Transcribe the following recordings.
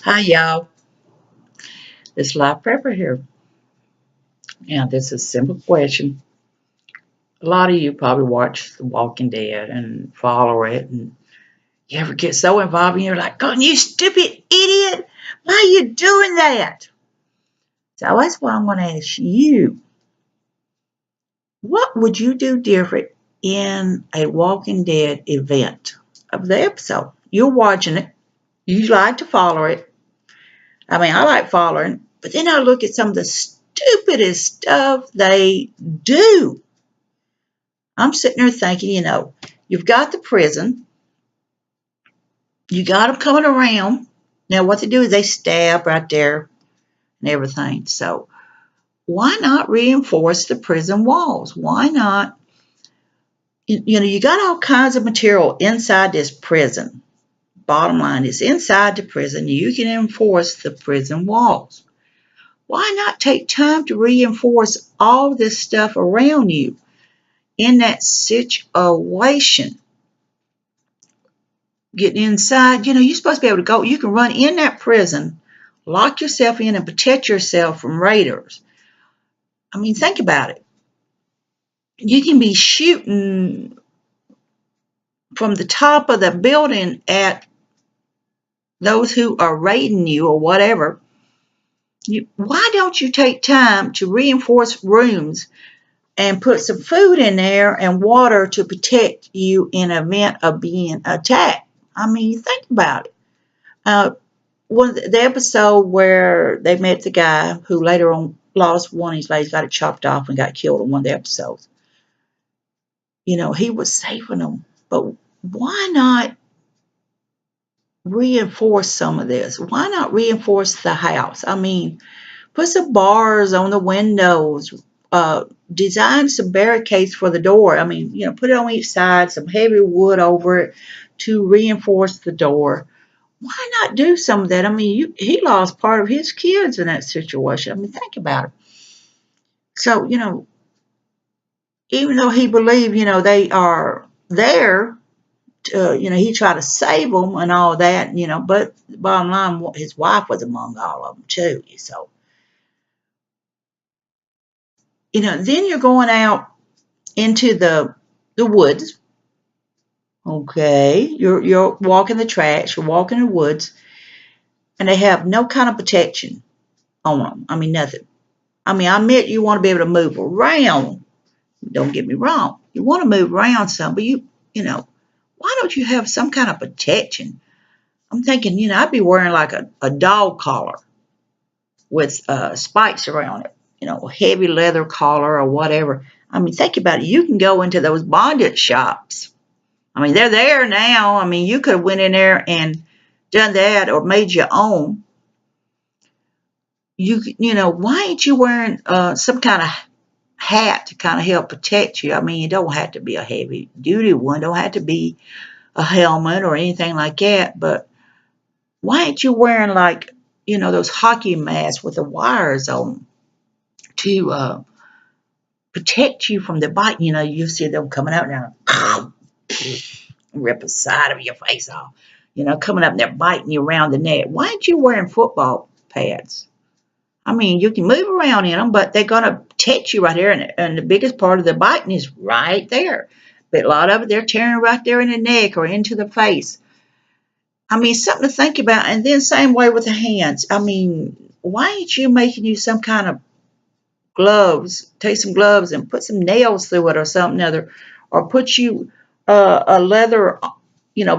Hi, y'all. It's Live Prepper here. And this is a simple question. A lot of you probably watch The Walking Dead and follow it. And you ever get so involved and you're like, God, you stupid idiot. Why are you doing that? So that's what I'm going to ask you. What would you do different in a Walking Dead event of the episode? You're watching it. You like to follow it. I mean, I like following, but then I look at some of the stupidest stuff they do. I'm sitting there thinking, you've got the prison, you got them coming around. Now, what they do is they stab right there and everything. So, why not reinforce the prison walls? Why not? You got all kinds of material inside this prison. Bottom line is, inside the prison, you can enforce the prison walls. Why not take time to reinforce all this stuff around you in that situation? Getting inside, you're supposed to be able to go. You can run in that prison, lock yourself in, and protect yourself from raiders. I mean, think about it. You can be shooting from the top of the building at those who are raiding you or whatever. Why don't you take time to reinforce rooms and put some food in there and water to protect you in event of being attacked? I mean, think about it. The episode where they met the guy who later on lost one of his legs, got it chopped off and got killed in one of the episodes. He was saving them. But why not reinforce some of this? Why not reinforce the house? I mean, put some bars on the windows, design some barricades for the door. I mean, put it on each side, some heavy wood over it to reinforce the door. Why not do some of that? I mean, he lost part of his kids in that situation. I mean, think about it. So, even though he believed, they are there, he tried to save them and all that, but the bottom line, his wife was among all of them too. So, then you're going out into the woods. Okay, you're walking the tracks, you're walking the woods, and they have no kind of protection on them. I mean, nothing. I mean, I admit you want to be able to move around. Don't get me wrong. You want to move around some, but why don't you have some kind of protection? I'm thinking, I'd be wearing like a dog collar with spikes around it, a heavy leather collar or whatever. I mean, think about it. You can go into those bondage shops. I mean, they're there now. I mean, you could have went in there and done that or made your own. Why ain't you wearing some kind of hat to kind of help protect you? I mean, you don't have to be a heavy duty one, don't have to be a helmet or anything like that, but why ain't you wearing like, those hockey masks with the wires on to protect you from the bite? You see them coming out now, rip the side of your face off, coming up there biting you around the neck. Why ain't you wearing football pads? I mean, you can move around in them, but they're going to protect you right there. And the biggest part of the biting is right there. But a lot of it, they're tearing right there in the neck or into the face. I mean, something to think about. And then same way with the hands. I mean, why ain't you making you some kind of gloves? Take some gloves and put some nails through it or something other. Or put you a leather,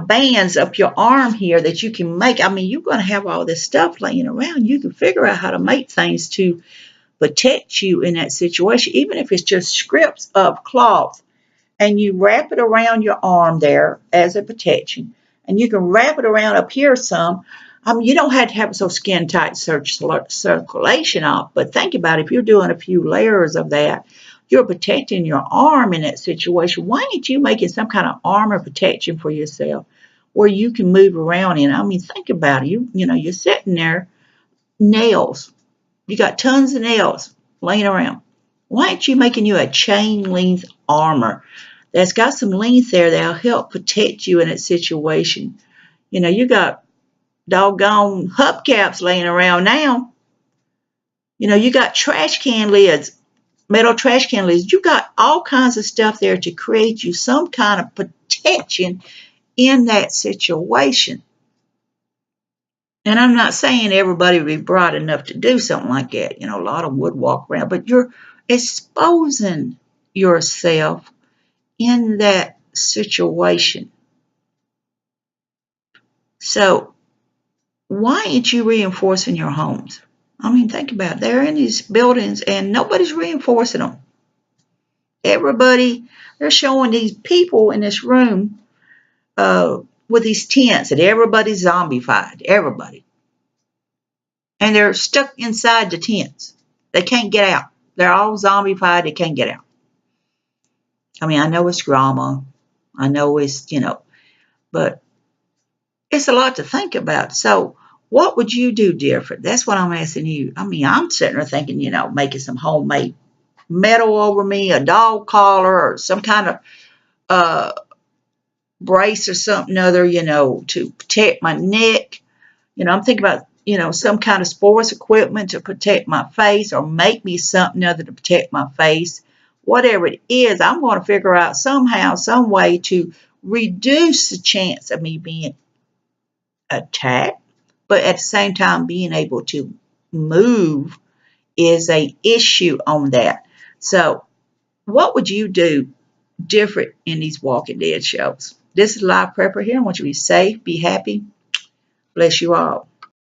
bands up your arm here that you can make. I mean, you're going to have all this stuff laying around. You can figure out how to make things to protect you in that situation, even if it's just strips of cloth. And you wrap it around your arm there as a protection. And you can wrap it around up here some. I mean, you don't have to have so skin tight circulation off, but think about it. If you're doing a few layers of that, you're protecting your arm in that situation. Why ain't you making some kind of armor protection for yourself where you can move around in? I mean, think about it. You're sitting there, nails. You got tons of nails laying around. Why ain't you making you a chain length armor that's got some length there that'll help protect you in that situation? You got, doggone hubcaps laying around now. You know, you got trash can lids, metal trash can lids. You got all kinds of stuff there to create you some kind of protection in that situation. And I'm not saying everybody would be bright enough to do something like that. You know, a lot of them would walk around, but you're exposing yourself in that situation. So why ain't you reinforcing your homes? I mean, think about it. They're in these buildings and nobody's reinforcing them. Everybody, they're showing these people in this room with these tents that everybody's zombified. Everybody. And they're stuck inside the tents. They can't get out. They're all zombified. They can't get out. I mean, I know it's drama. I know it's, but it's a lot to think about. So what would you do different? That's what I'm asking you. I mean, I'm sitting there thinking, making some homemade metal over me, a dog collar or some kind of brace or something other, to protect my neck. I'm thinking about, some kind of sports equipment to protect my face or make me something other to protect my face. Whatever it is, I'm going to figure out somehow, some way to reduce the chance of me being attacked, but at the same time being able to move is a issue on that. So what would you do different in these Walking Dead shows? This is Live Prepper here. I want you to be safe, be happy. Bless you all.